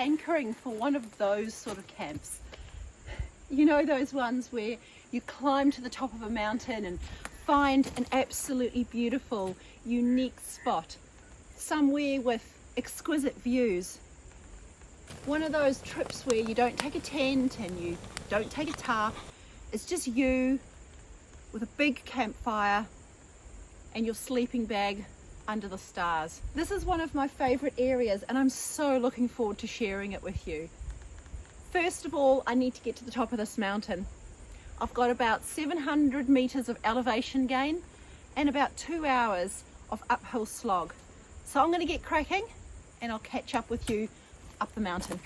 hankering for one of those sort of camps. You know, those ones where you climb to the top of a mountain and find an absolutely beautiful, unique spot, somewhere with exquisite views. One of those trips where you don't take a tent and you don't take a tarp. It's just you with a big campfire and your sleeping bag under the stars. This is one of my favorite areas and I'm so looking forward to sharing it with you. First of all, I need to get to the top of this mountain. I've got about 700 meters of elevation gain and about 2 hours of uphill slog. So I'm going to get cracking and I'll catch up with you up the mountain.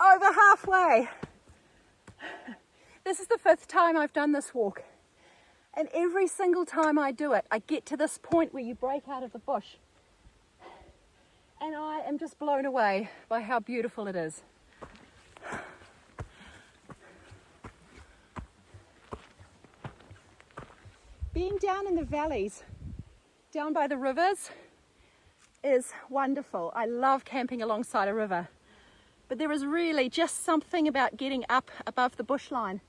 Over halfway. This is the 5th time I've done this walk, and every single time I do it, I get to this point where you break out of the bush, and I am just blown away by how beautiful it is. Being down in the valleys, down by the rivers, is wonderful. I love camping alongside a river. But there is really just something about getting up above the bushline.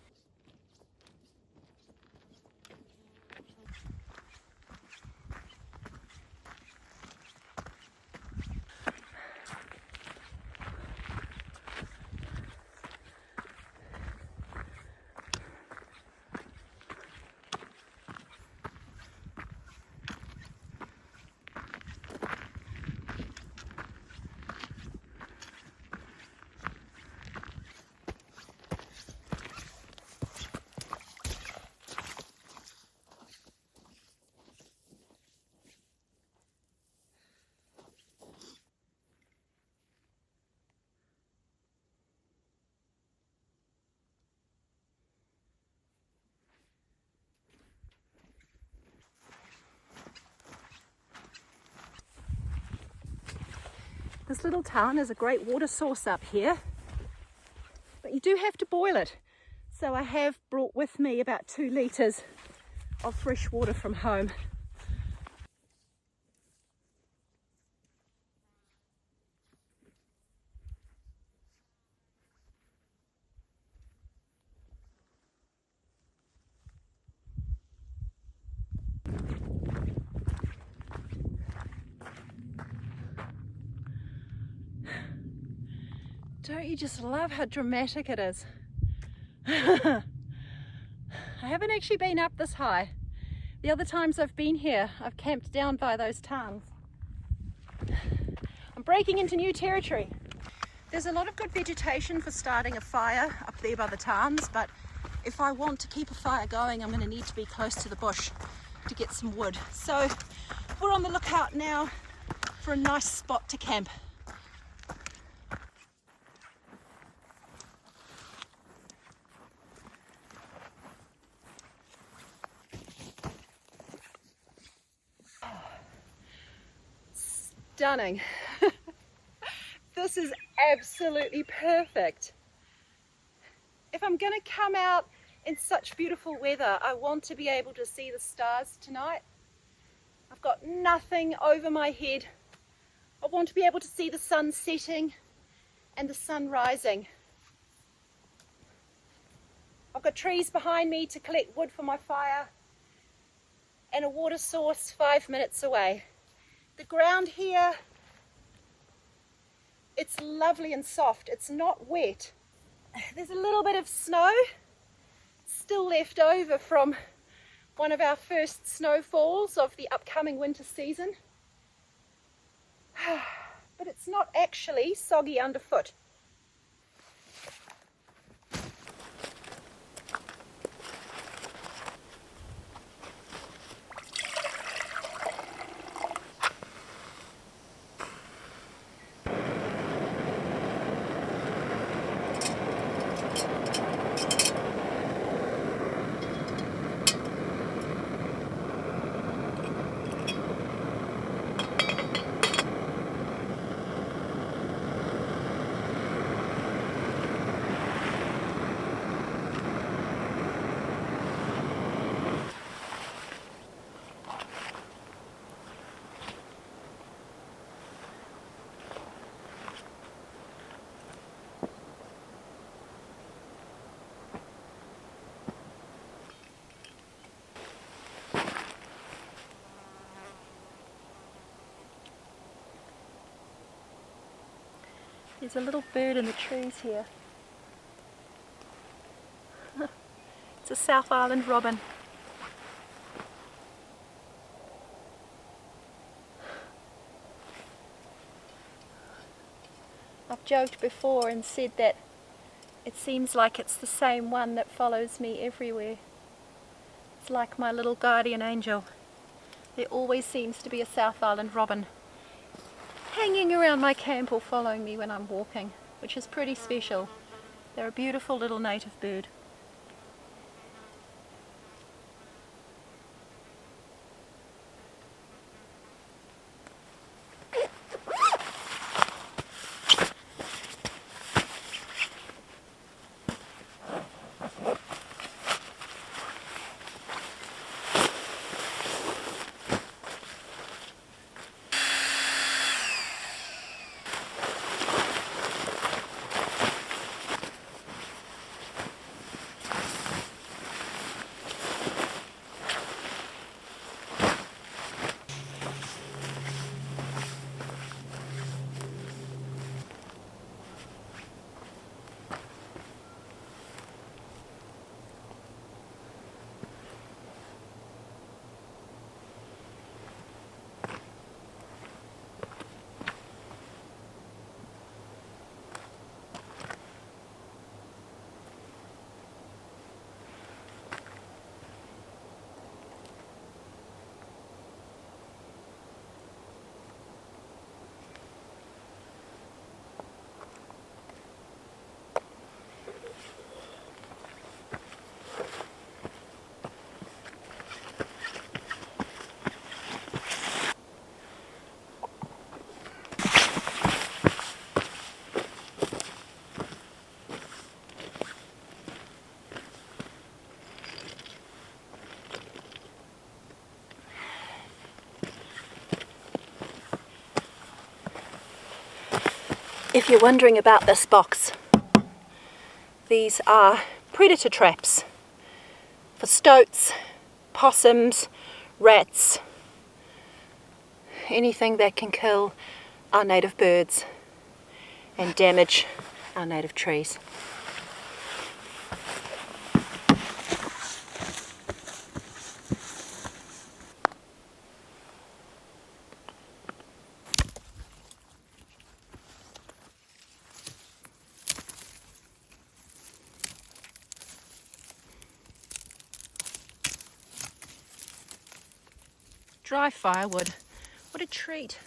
This little town has a great water source up here, but you do have to boil it. So I have brought with me about 2 litres of fresh water from home. Don't you just love how dramatic it is? I haven't actually been up this high. The other times I've been here, I've camped down by those tarns. I'm breaking into new territory. There's a lot of good vegetation for starting a fire up there by the tarns, but if I want to keep a fire going, I'm going to need to be close to the bush to get some wood. So we're on the lookout now for a nice spot to camp. Stunning. This is absolutely perfect. If I'm going to come out in such beautiful weather, I want to be able to see the stars tonight. I've got nothing over my head. I want to be able to see the sun setting and the sun rising. I've got trees behind me to collect wood for my fire and a water source 5 minutes away. The ground here, it's lovely and soft. It's not wet. There's a little bit of snow still left over from one of our first snowfalls of the upcoming winter season. But it's not actually soggy underfoot. There's a little bird in the trees here. It's a South Island robin. I've joked before and said that it seems like it's the same one that follows me everywhere. It's like my little guardian angel. There always seems to be a South Island robin hanging around my camp or following me when I'm walking, which is pretty special. They're a beautiful little native bird. If you're wondering about this box, these are predator traps for stoats, possums, rats, anything that can kill our native birds and damage our native trees. Dry firewood, what a treat.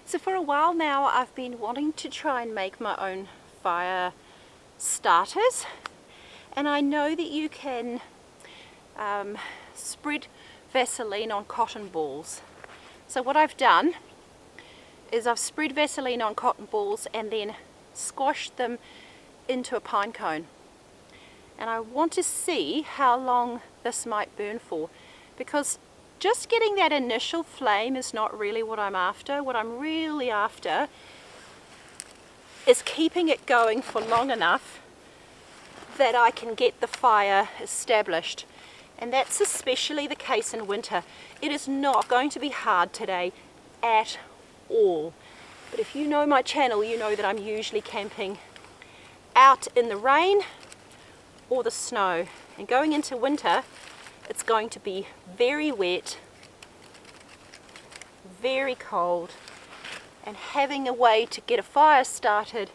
So for a while now I've been wanting to try and make my own fire starters. And I know that you can spread Vaseline on cotton balls. So what I've done is I've spread Vaseline on cotton balls and then squashed them into a pine cone. And I want to see how long this might burn for, because just getting that initial flame is not really what I'm after. What I'm really after is keeping it going for long enough that I can get the fire established, and that's especially the case in winter. It is not going to be hard today at all, but if you know my channel, you know that I'm usually camping out in the rain or the snow, and going into winter it's going to be very wet, very cold, and having a way to get a fire started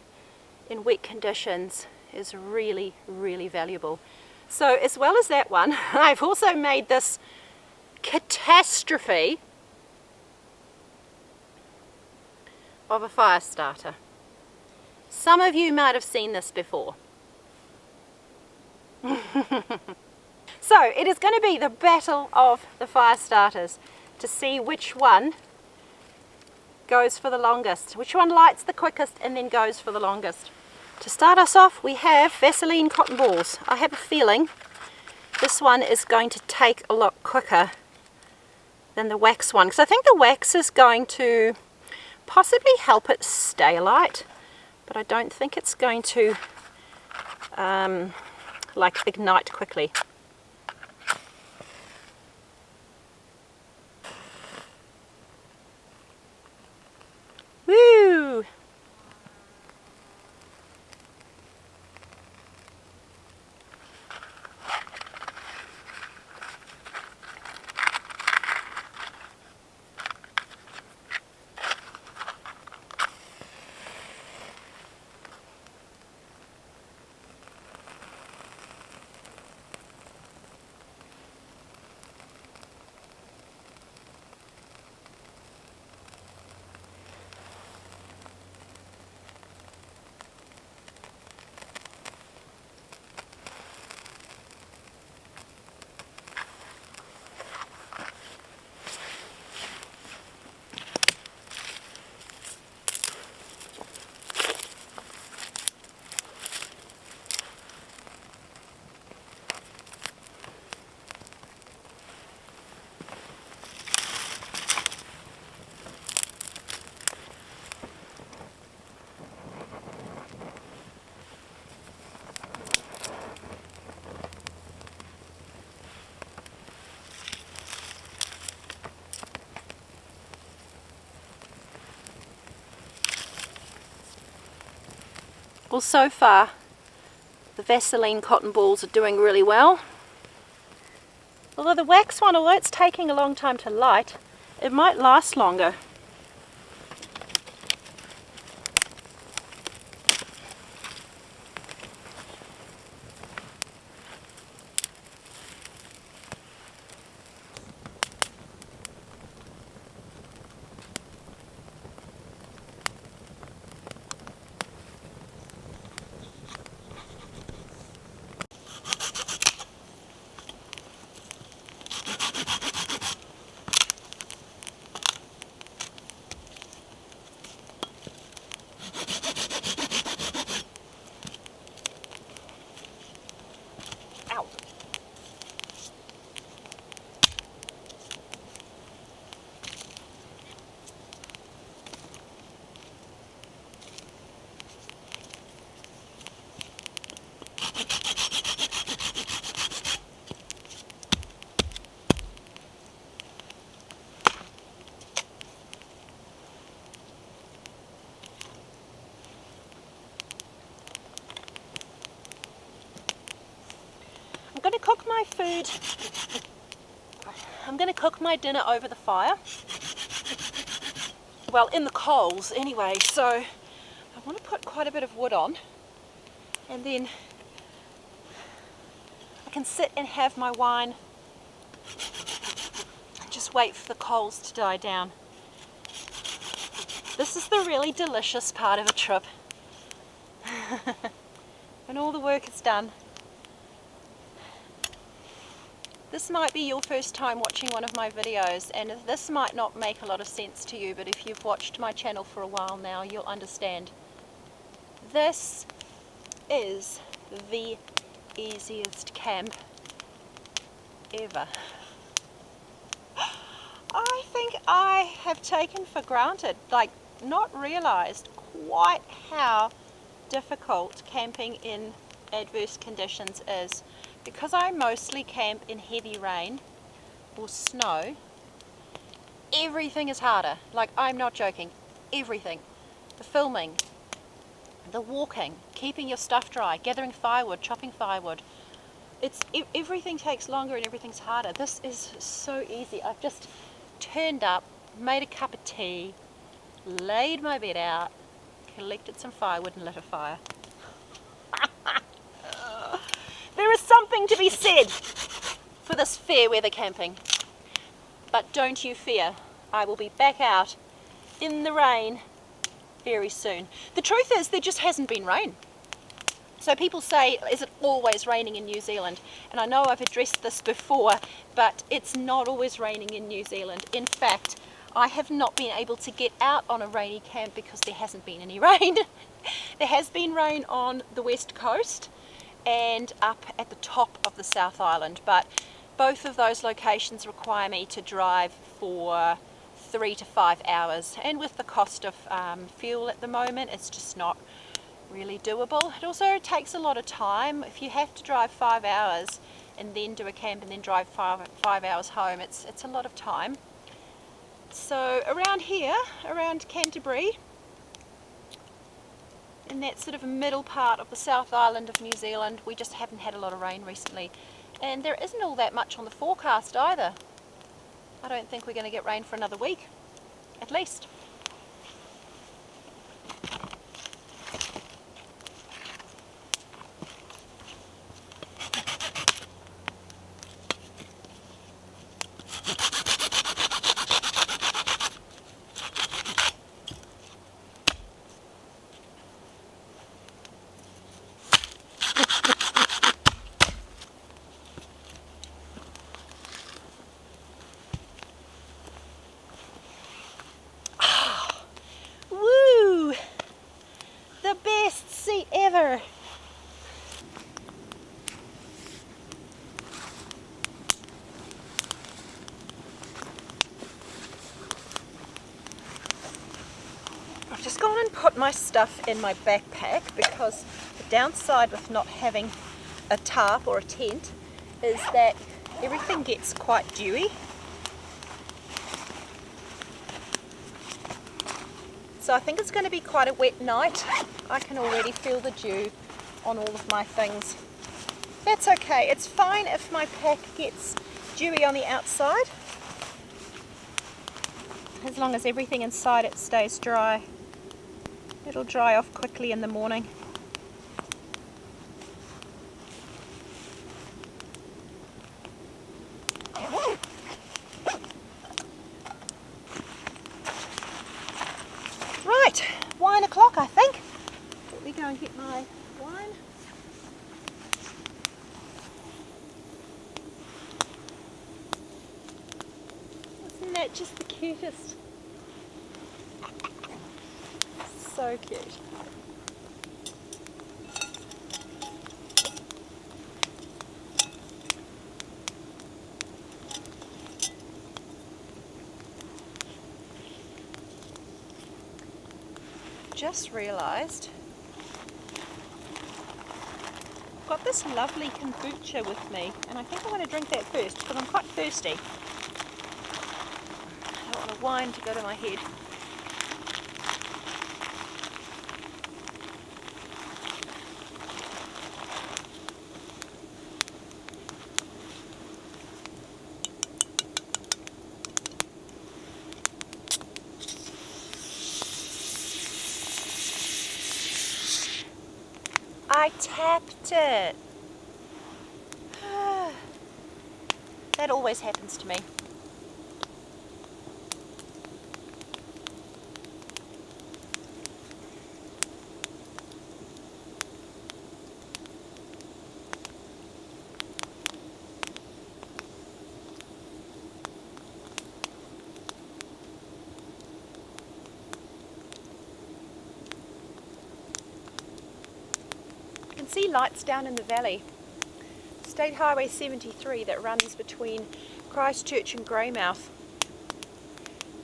in wet conditions is really, really valuable. So as well as that one, I've also made this catastrophe of a fire starter. Some of you might have seen this before. So it is going to be the battle of the fire starters to see which one goes for the longest, which one lights the quickest and then goes for the longest. To start us off, we have Vaseline cotton balls. I have a feeling this one is going to take a lot quicker than the wax one, because I think the wax is going to possibly help it stay light, but I don't think it's going to like ignite quickly. Woo! Well, so far the Vaseline cotton balls are doing really well. Although the wax one, although it's taking a long time to light, it might last longer. I'm going to cook my food. I'm going to cook my dinner over the fire. Well, in the coals anyway, so I want to put quite a bit of wood on, and then I can sit and have my wine and just wait for the coals to die down. This is the really delicious part of a trip. When all the work is done. This might be your first time watching one of my videos, and this might not make a lot of sense to you, but if you've watched my channel for a while now, you'll understand. This is the easiest camp ever. I think I have taken for granted, like not realized quite how difficult camping in adverse conditions is. Because I mostly camp in heavy rain or snow, everything is harder. Like, I'm not joking. Everything. The filming, the walking, keeping your stuff dry, gathering firewood, chopping firewood. Everything takes longer and everything's harder. This is so easy. I've just turned up, made a cup of tea, laid my bed out, collected some firewood and lit a fire. There is something to be said for this fair weather camping. But don't you fear, I will be back out in the rain very soon. The truth is, there just hasn't been rain. So people say, is it always raining in New Zealand? And I know I've addressed this before, but it's not always raining in New Zealand. In fact, I have not been able to get out on a rainy camp because there hasn't been any rain. There has been rain on the west coast and up at the top of the South Island, but Both of those locations require me to drive for 3 to 5 hours, and with the cost of fuel at the moment, it's just not really doable. It also takes a lot of time. If you have to drive 5 hours and then do a camp and then drive five hours home, it's a lot of time. So around here, around Canterbury, in that sort of middle part of the South Island of New Zealand, we just haven't had a lot of rain recently. And there isn't all that much on the forecast either. I don't think we're going to get rain for another week, at least. Woo! The best seat ever! I've just gone and put my stuff in my backpack because the downside with not having a tarp or a tent is that everything gets quite dewy. So I think it's going to be quite a wet night. I can already feel the dew on all of my things. That's okay. It's fine if my pack gets dewy on the outside, as long as everything inside it stays dry. It'll dry off quickly in the morning. Right, wine o'clock I think. Let me go and get my wine. Isn't that just the cutest? So cute. Just realised I've got this lovely kombucha with me, and I think I'm going to drink that first because I'm quite thirsty. I don't want a wine to go to my head. I tapped it. That always happens to me. See lights down in the valley. State Highway 73 that runs between Christchurch and Greymouth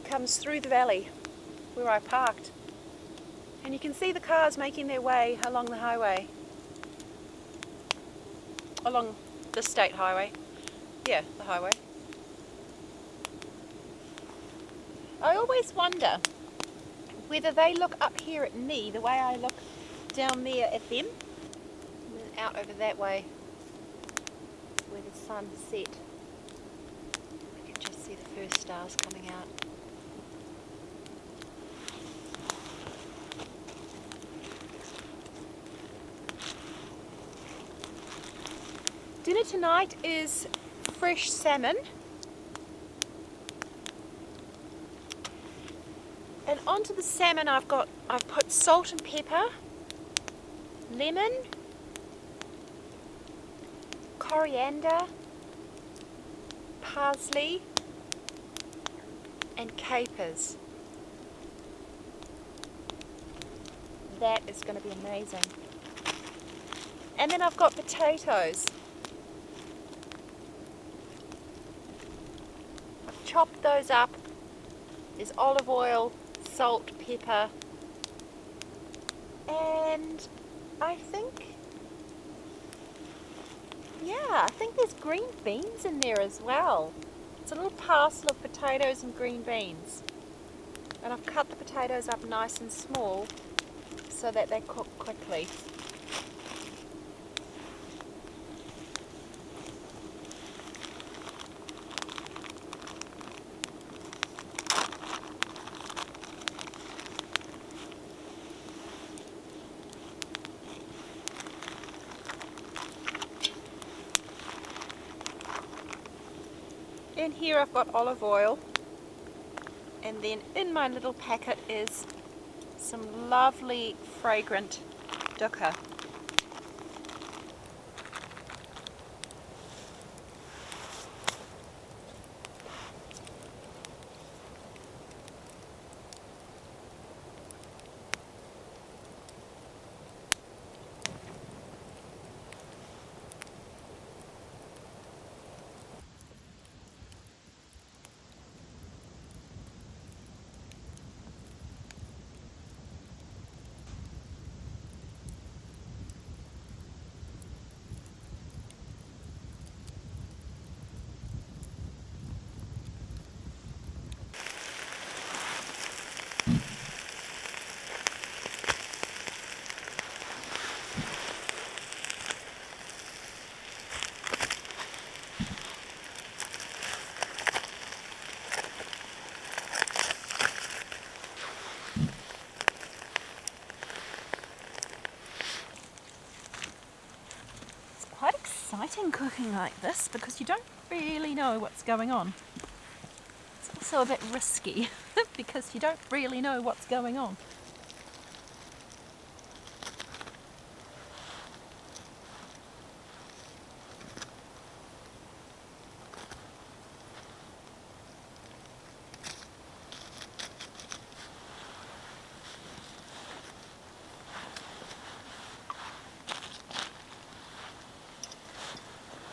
comes through the valley where I parked, and you can see the cars making their way along the highway, along the state highway. Yeah, the highway. I always wonder whether they look up here at me the way I look down there at them. Out over that way where the sun set. I can just see the first stars coming out. Dinner tonight is fresh salmon, and onto the salmon I've put salt and pepper, lemon, coriander, parsley and capers. That is going to be amazing. And then I've got potatoes. chopped those up. There's olive oil, salt, pepper, and I think there's green beans in there as well. It's a little parcel of potatoes and green beans. And I've cut the potatoes up nice and small so that they cook quickly. In here I've got olive oil, and then in my little packet is some lovely fragrant dukkha. Quite exciting cooking like this because you don't really know what's going on. It's also a bit risky because you don't really know what's going on.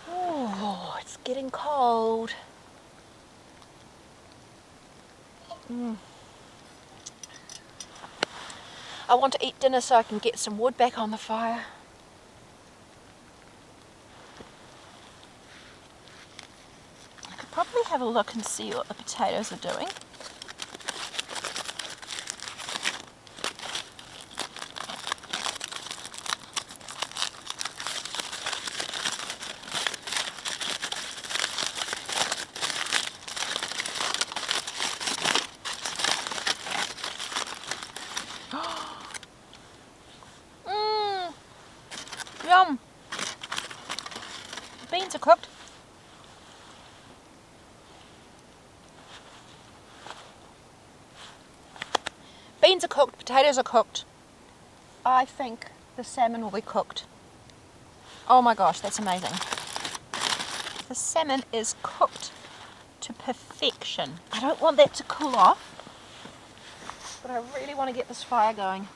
Oh, it's getting cold. I want to eat dinner so I can get some wood back on the fire. I could probably have a look and see what the potatoes are doing. Yum! The beans are cooked. Beans are cooked, potatoes are cooked. I think the salmon will be cooked. Oh my gosh, that's amazing. The salmon is cooked to perfection. I don't want that to cool off, but I really want to get this fire going.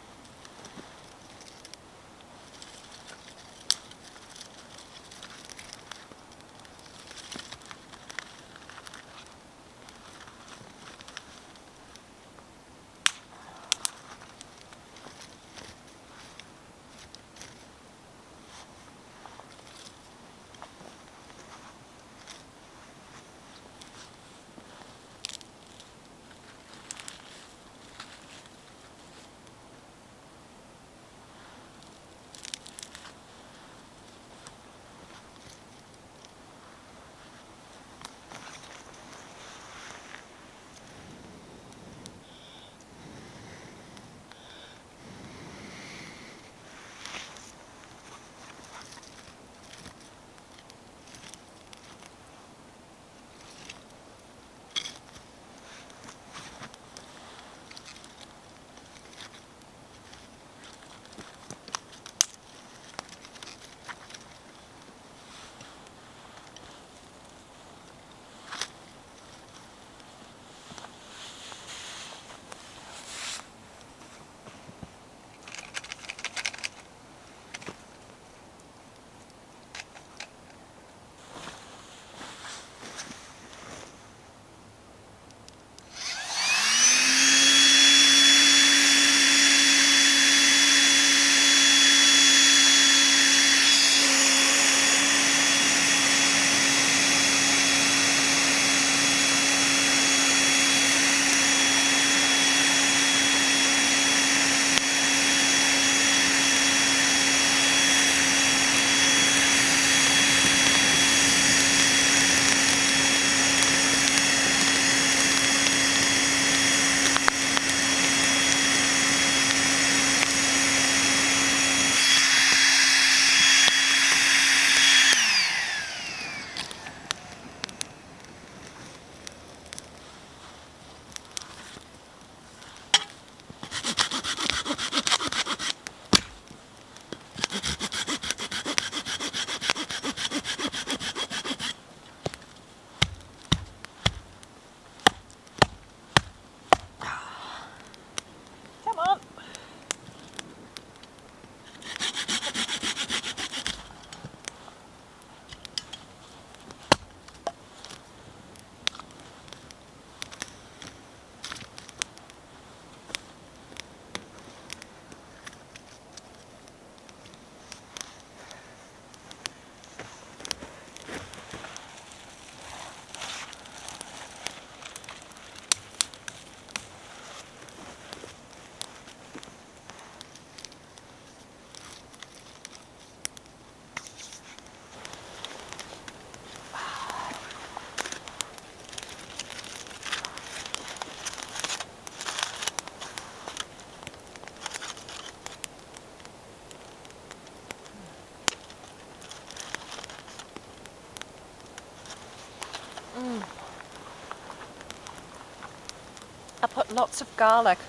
I put lots of garlic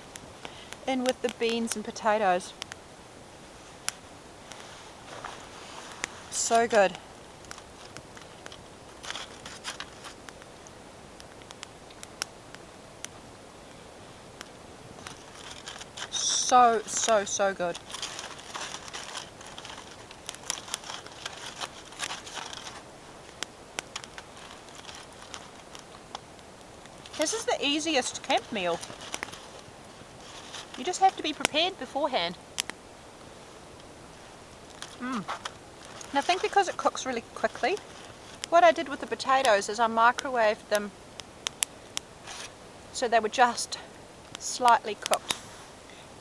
in with the beans and potatoes. So good. So good. This is the easiest camp meal. You just have to be prepared beforehand. And I think because it cooks really quickly, what I did with the potatoes is I microwaved them so they were just slightly cooked,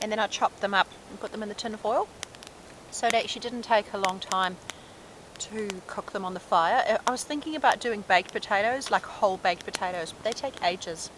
and then I chopped them up and put them in the tin foil, so it actually didn't take a long time to cook them on the fire. I was thinking about doing baked potatoes, like whole baked potatoes, but they take ages.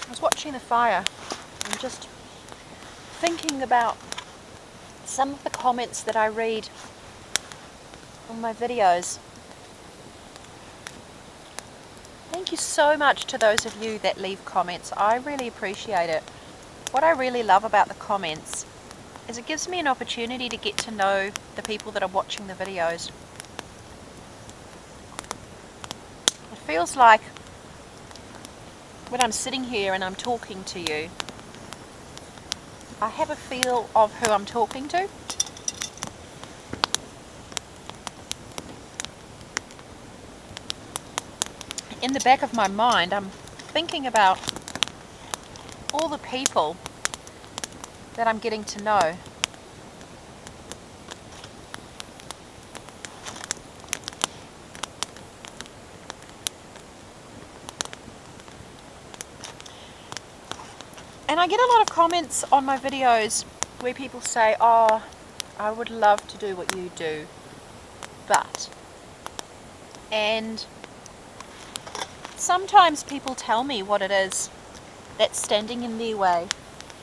I was watching the fire and just thinking about some of the comments that I read on my videos. Thank you so much to those of you that leave comments. I really appreciate it. What I really love about the comments is it gives me an opportunity to get to know the people that are watching the videos. It feels like when I'm sitting here and I'm talking to you, I have a feel of who I'm talking to. In the back of my mind, I'm thinking about all the people that I'm getting to know. And I get a lot of comments on my videos where people say, oh, I would love to do what you do, but. And sometimes people tell me what it is that's standing in their way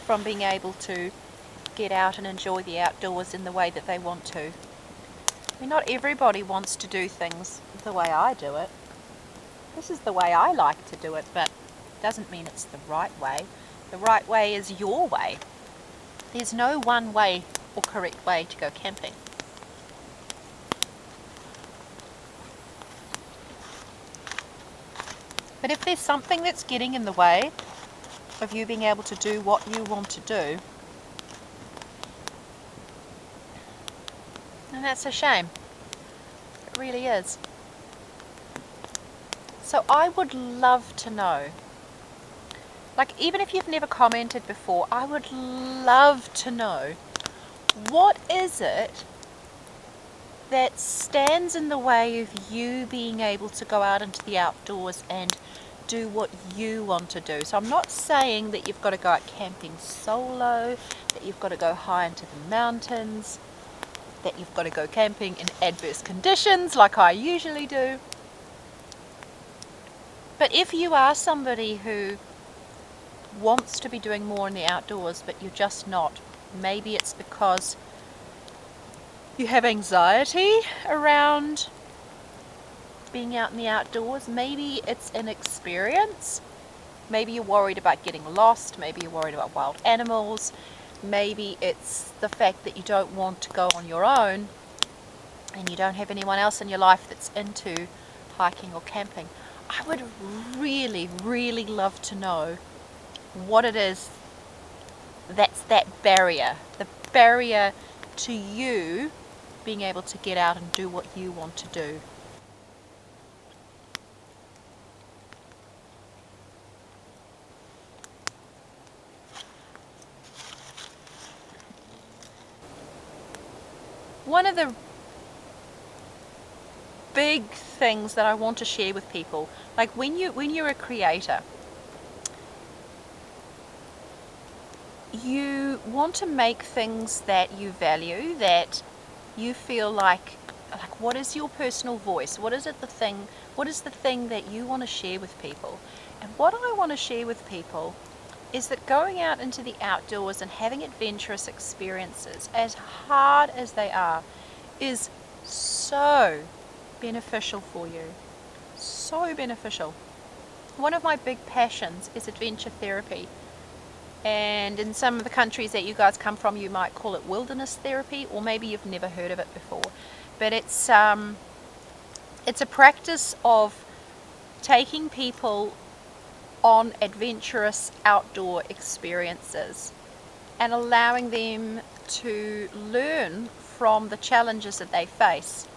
from being able to get out and enjoy the outdoors in the way that they want to. I mean, not everybody wants to do things the way I do it. This is the way I like to do it, but it doesn't mean it's the right way. The right way is your way. There's no one way or correct way to go camping. But if there's something that's getting in the way of you being able to do what you want to do, then that's a shame. It really is. So I would love to know, like, even if you've never commented before, I would love to know, what is it that stands in the way of you being able to go out into the outdoors and do what you want to do? So I'm not saying that you've got to go out camping solo, that you've got to go high into the mountains, that you've got to go camping in adverse conditions like I usually do. But if you are somebody who wants to be doing more in the outdoors but you're just not, maybe it's because you have anxiety around being out in the outdoors, maybe it's inexperience, maybe you're worried about getting lost, maybe you're worried about wild animals, maybe it's the fact that you don't want to go on your own and you don't have anyone else in your life that's into hiking or camping. I would really, really love to know what it is that's that barrier, the barrier to you being able to get out and do what you want to do. One of the big things that I want to share with people, like when you're a creator, you want to make things that you value, that you feel like what is your personal voice? What is the thing that you want to share with people? And what I want to share with people is that going out into the outdoors and having adventurous experiences, as hard as they are, is so beneficial for you. So beneficial. One of my big passions is adventure therapy. And in some of the countries that you guys come from, you might call it wilderness therapy, or maybe you've never heard of it before. But it's a practice of taking people on adventurous outdoor experiences and allowing them to learn from the challenges that they face,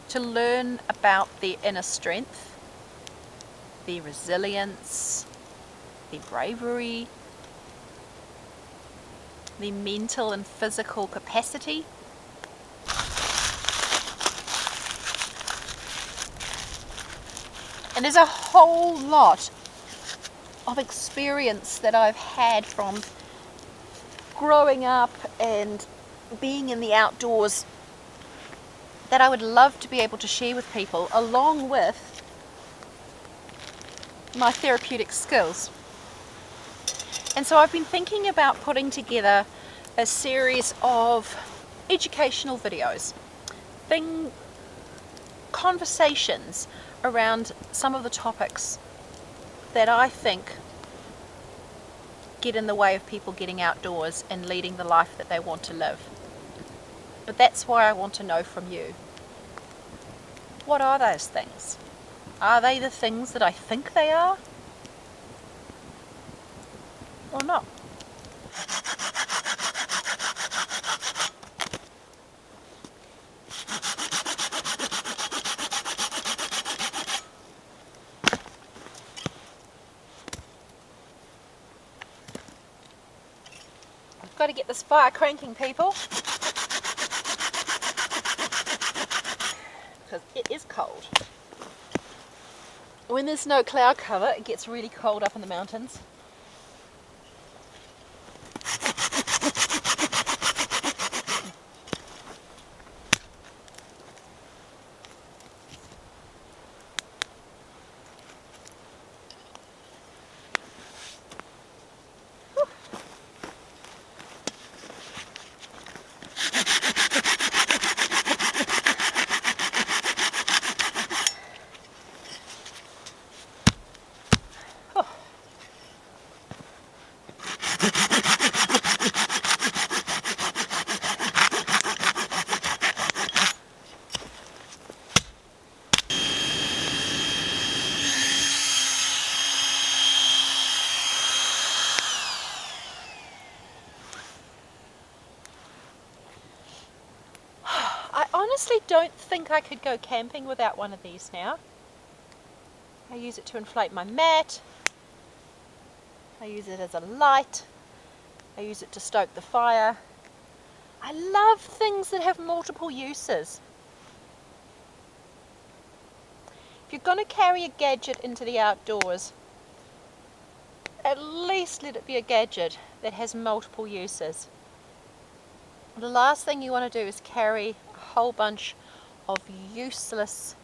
to learn about their inner strength, their resilience, their bravery, their mental and physical capacity. And there's a whole lot of experience that I've had from growing up and being in the outdoors that I would love to be able to share with people, along with my therapeutic skills. And so I've been thinking about putting together a series of educational videos, conversations around some of the topics that I think get in the way of people getting outdoors and leading the life that they want to live. But that's why I want to know from you. What are those things? Are they the things that I think they are? Or not? I've got to get this fire cranking, people, because it is cold. When there's no cloud cover, it gets really cold up in the mountains. I honestly don't think I could go camping without one of these now. I use it to inflate my mat. I use it as a light. I use it to stoke the fire. I love things that have multiple uses. If you're going to carry a gadget into the outdoors, at least let it be a gadget that has multiple uses. The last thing you want to do is carry a whole bunch of useless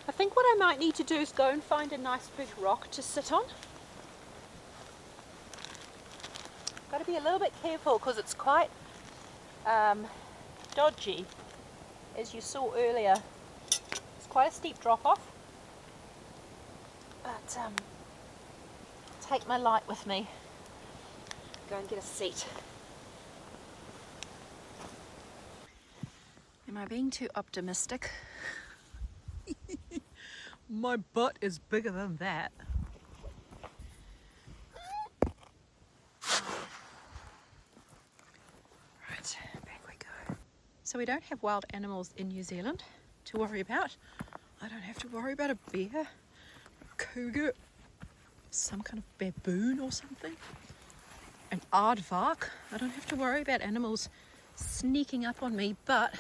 I think what I might need to do is go and find a nice big rock to sit on. Got to be a little bit careful because it's quite dodgy, as you saw earlier. It's quite a steep drop off, but take my light with me. Go and get a seat. Am I being too optimistic? My butt is bigger than that. Right, back we go. So we don't have wild animals in New Zealand to worry about. I don't have to worry about a bear, a cougar, some kind of baboon or something, an aardvark. I don't have to worry about animals sneaking up on me, but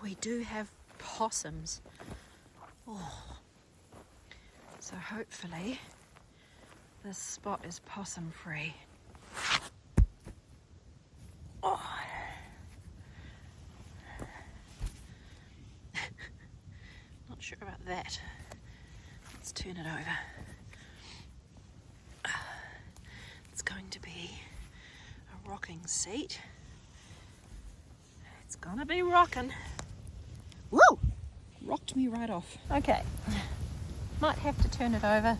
we do have possums. Oh. So hopefully this spot is possum free. Oh. Not sure about that. Let's turn it over. It's going to be a rocking seat. It's gonna be rocking. Woo! Rocked me right off. Okay. Might have to turn it over.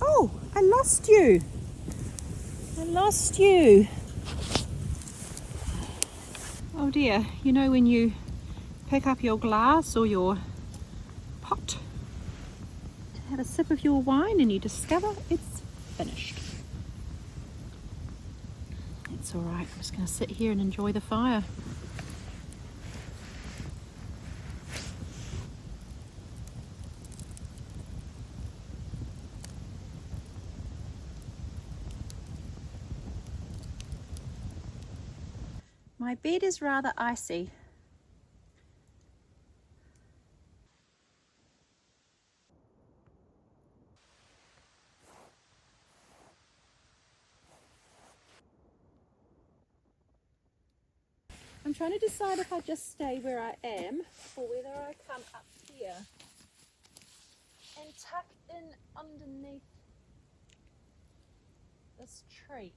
Oh, I lost you. I lost you. Oh dear, you know when you pick up your glass or your pot to have a sip of your wine and you discover it's finished. It's alright, I'm just going to sit here and enjoy the fire. My bed is rather icy. I'm trying to decide if I just stay where I am or whether I come up here and tuck in underneath this tree.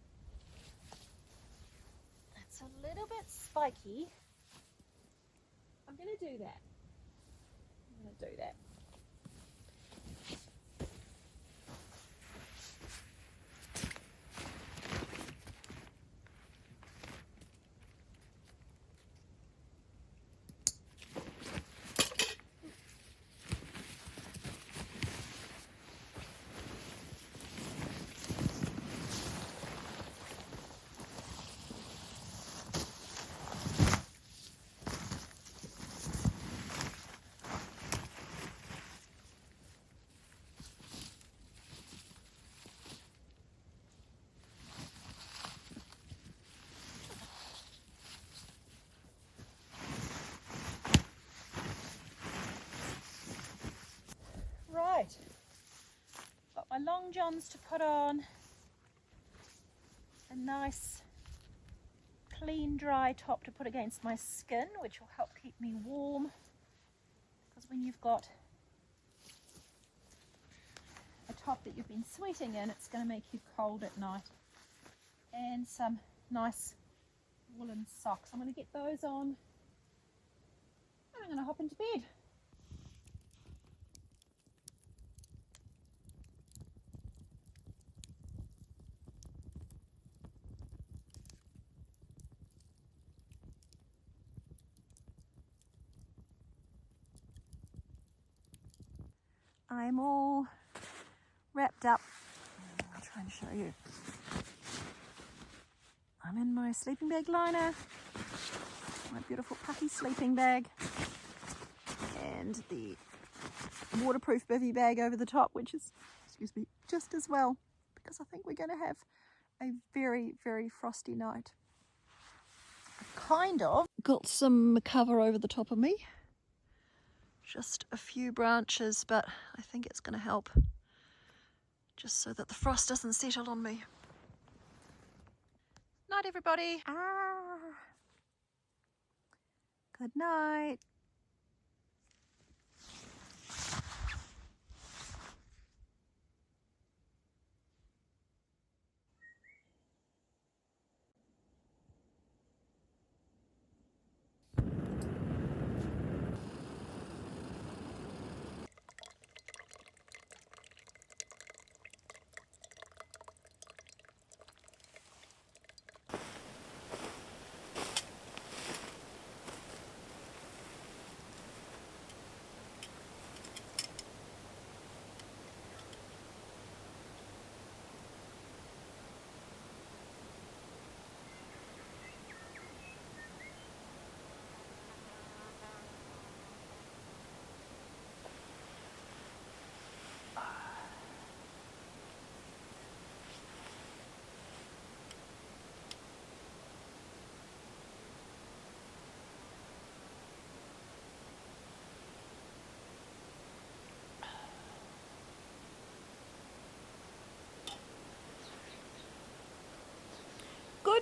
It's a little bit spiky. I'm going to do that. Right, got my long johns to put on, a nice clean dry top to put against my skin, which will help keep me warm, because when you've got a top that you've been sweating in, it's going to make you cold at night. And some nice woolen socks. I'm going to get those on and I'm going to hop into bed. I'm all wrapped up. I'll try and show you. I'm in my sleeping bag liner, my beautiful puffy sleeping bag, and the waterproof bivy bag over the top, which is, excuse me, just as well, because I think we're going to have a very, very frosty night. I've kind of got some cover over the top of me. Just a few branches, but I think it's going to help, just so that the frost doesn't settle on me. Night, everybody. Good night.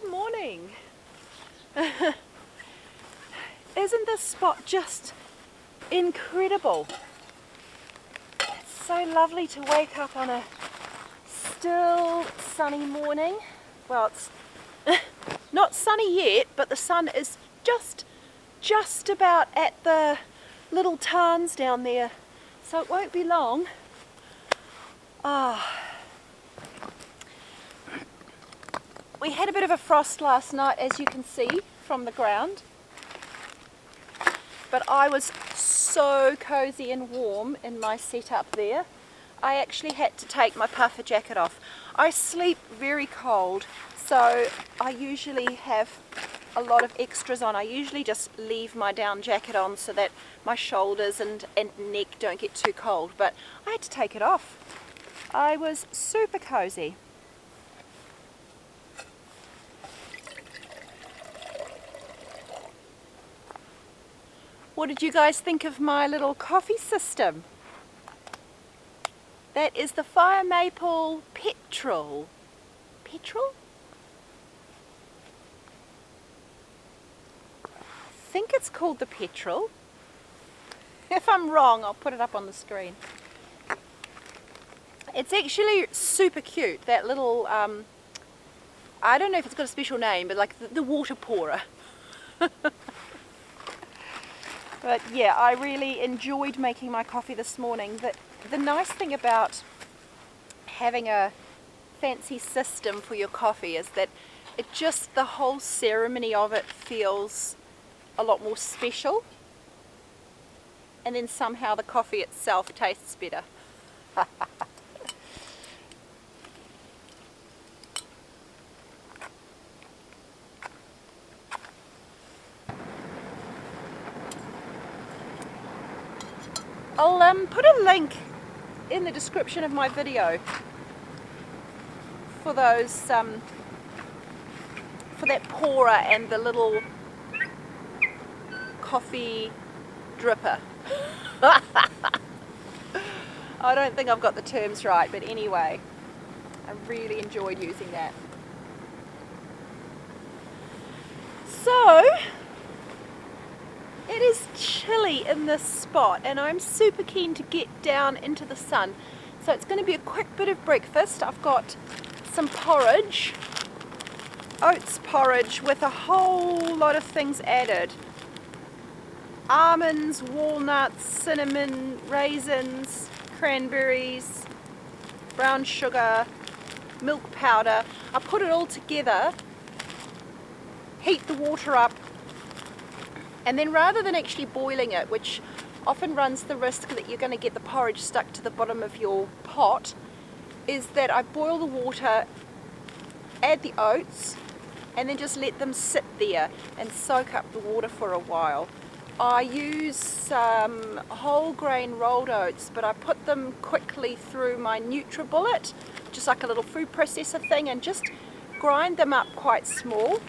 Good morning. Isn't this spot just incredible? It's so lovely to wake up on a still sunny morning. Well, it's not sunny yet, but the sun is just about at the little tarns down there, so it won't be long. We had a bit of a frost last night, as you can see from the ground, but I was so cozy and warm in my setup there. I actually had to take my puffer jacket off. I sleep very cold, so I usually have a lot of extras on. I usually just leave my down jacket on so that my shoulders and neck don't get too cold, but I had to take it off. I was super cozy. What did you guys think of my little coffee system? That is the Fire Maple Petrol. Petrol? I think it's called the Petrol. If I'm wrong, I'll put it up on the screen. It's actually super cute, that little, I don't know if it's got a special name, but like the water pourer. But yeah, I really enjoyed making my coffee this morning. The nice thing about having a fancy system for your coffee is that it just, the whole ceremony of it feels a lot more special. And then somehow the coffee itself tastes better. I'll put a link in the description of my video for those, for that pourer and the little coffee dripper. I don't think I've got the terms right, but anyway, I really enjoyed using that. So, it is chilly in this spot and I'm super keen to get down into the sun. So it's going to be a quick bit of breakfast. I've got some porridge, oats porridge with a whole lot of things added. Almonds, walnuts, cinnamon, raisins, cranberries, brown sugar, milk powder. I put it all together, heat the water up, and then rather than actually boiling it, which often runs the risk that you're going to get the porridge stuck to the bottom of your pot, is that I boil the water, add the oats, and then just let them sit there and soak up the water for a while. I use whole grain rolled oats, but I put them quickly through my NutriBullet, just like a little food processor thing, and just grind them up quite small.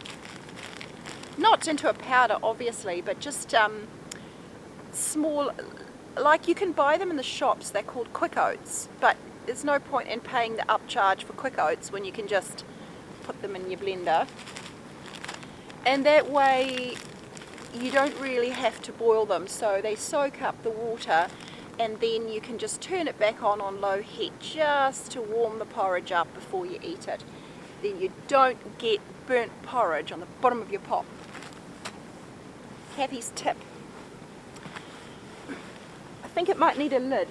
Not into a powder obviously, but just small, like you can buy them in the shops. They're called quick oats, but there's no point in paying the upcharge for quick oats when you can just put them in your blender. And that way you don't really have to boil them, so they soak up the water, and then you can just turn it back on low heat just to warm the porridge up before you eat it. Then you don't get burnt porridge on the bottom of your pot. Kathy's tip. I think it might need a lid.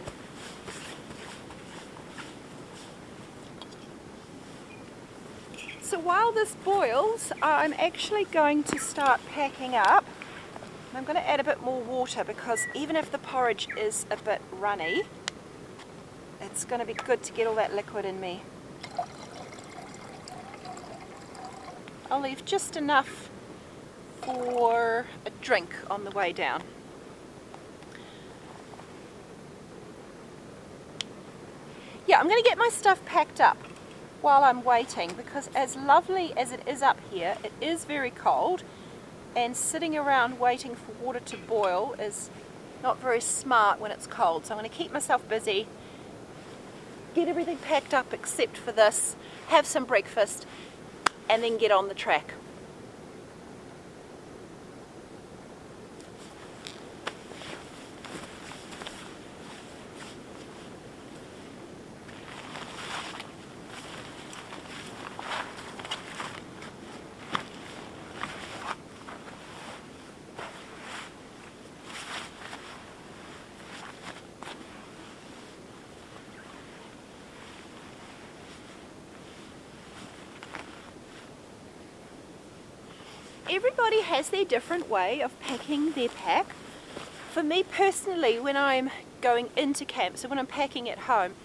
So while this boils, I'm actually going to start packing up. I'm going to add a bit more water because even if the porridge is a bit runny, it's going to be good to get all that liquid in me. I'll leave just enough for a drink on the way down. Yeah, I'm going to get my stuff packed up while I'm waiting, because as lovely as it is up here, it is very cold, and sitting around waiting for water to boil is not very smart when it's cold. So I'm going to keep myself busy, get everything packed up except for this, have some breakfast, and then get on the track. Everybody has their different way of packing their pack. For me personally, when I'm going into camp, so when I'm packing at home,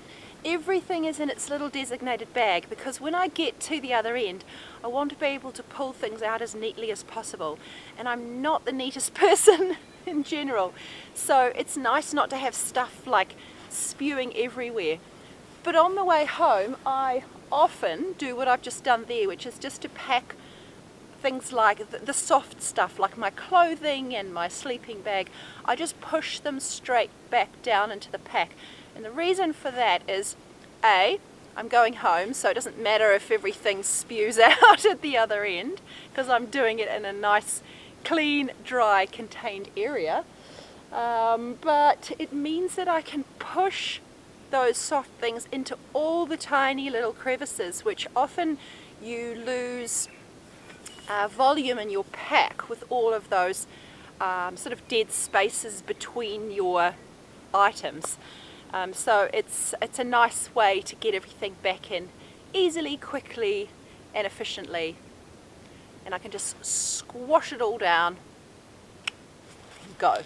everything is in its little designated bag, because when I get to the other end, I want to be able to pull things out as neatly as possible. And I'm not the neatest person in general, so it's nice not to have stuff like spewing everywhere. But on the way home, I often do what I've just done there, which is just to pack things like the soft stuff, like my clothing and my sleeping bag. I just push them straight back down into the pack. And the reason for that is, A, I'm going home, so it doesn't matter if everything spews out at the other end, because I'm doing it in a nice, clean, dry, contained area. But it means that I can push those soft things into all the tiny little crevices, which often you lose volume in your pack with all of those sort of dead spaces between your items. So it's a nice way to get everything back in easily, quickly and efficiently. And I can just squash it all down and go.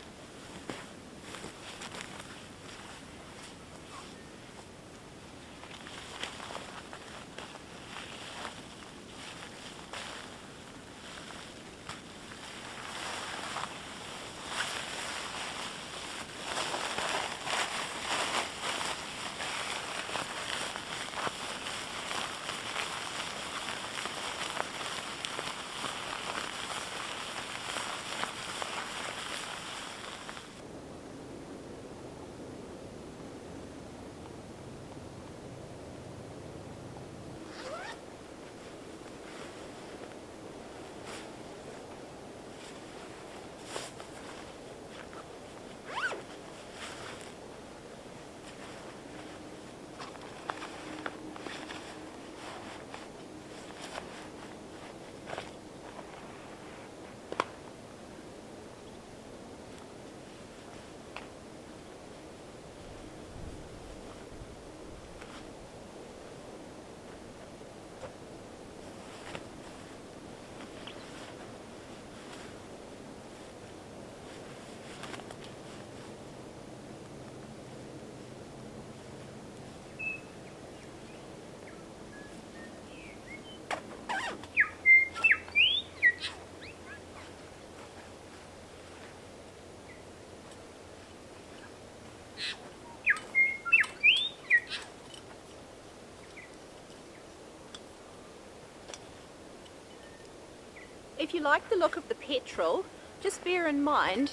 If you like the look of the petrol, just bear in mind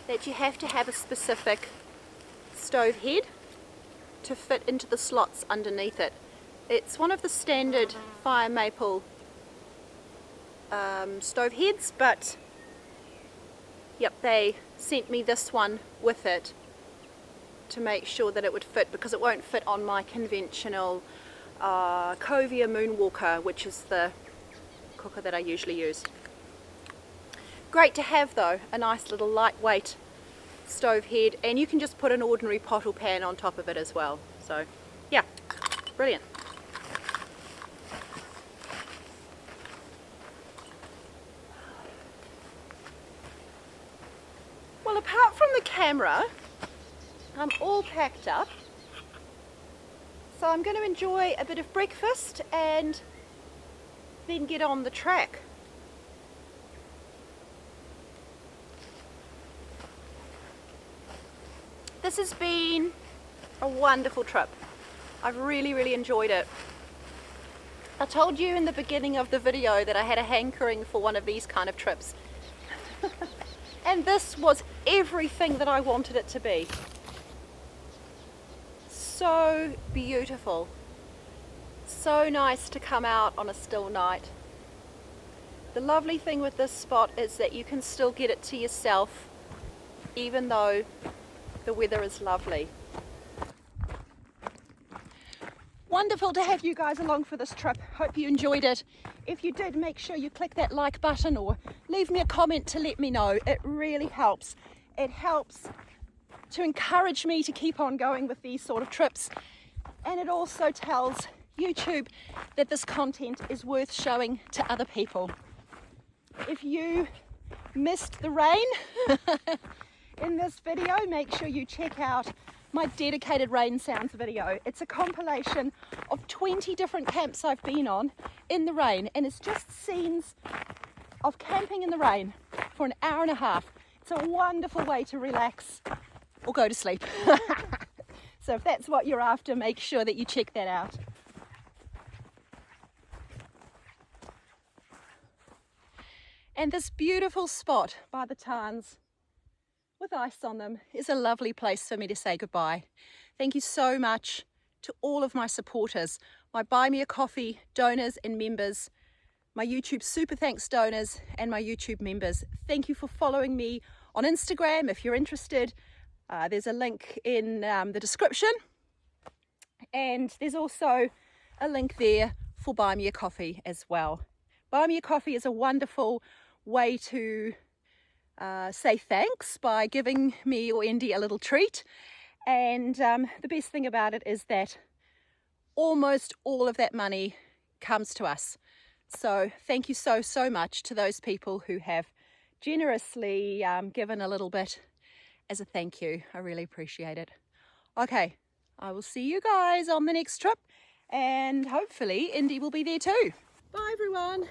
that you have to have a specific stove head to fit into the slots underneath it. It's one of the standard fire maple stove heads, but yep, they sent me this one with it to make sure that it would fit, because it won't fit on my conventional Covia Moonwalker, which is the cooker that I usually use. Great to have though, a nice little lightweight stove head, and you can just put an ordinary pot or pan on top of it as well. So yeah, brilliant. Well, apart from the camera, I'm all packed up, so I'm going to enjoy a bit of breakfast and then get on the track. This has been a wonderful trip. I've really enjoyed it. I told you in the beginning of the video that I had a hankering for one of these kind of trips. And this was everything that I wanted it to be. So beautiful. So nice to come out on a still night The lovely thing with this spot is that you can still get it to yourself even though the weather is lovely. Wonderful to have you guys along for this trip. Hope you enjoyed it. If you did, make sure you click that like button or leave me a comment to let me know. It really helps. It helps to encourage me to keep on going with these sort of trips, and it also tells YouTube that this content is worth showing to other people. If you missed the rain in this video, make sure you check out my dedicated rain sounds video. It's a compilation of 20 different camps I've been on in the rain, and it's just scenes of camping in the rain for an hour and a half. It's a wonderful way to relax or go to sleep. So if that's what you're after, make sure that you check that out. And this beautiful spot by the tarns with ice on them is a lovely place for me to say goodbye. Thank you so much to all of my supporters, my Buy Me a Coffee donors and members, my YouTube Super Thanks donors and my YouTube members. Thank you for following me on Instagram if you're interested. There's a link in the description, and there's also a link there for Buy Me a Coffee as well. Buy Me a Coffee is a wonderful way to say thanks by giving me or Andy a little treat, and the best thing about it is that almost all of that money comes to us. So thank you so much to those people who have generously given a little bit as a thank you. I really appreciate it. Okay, I will see you guys on the next trip, and hopefully Indy will be there too. Bye everyone.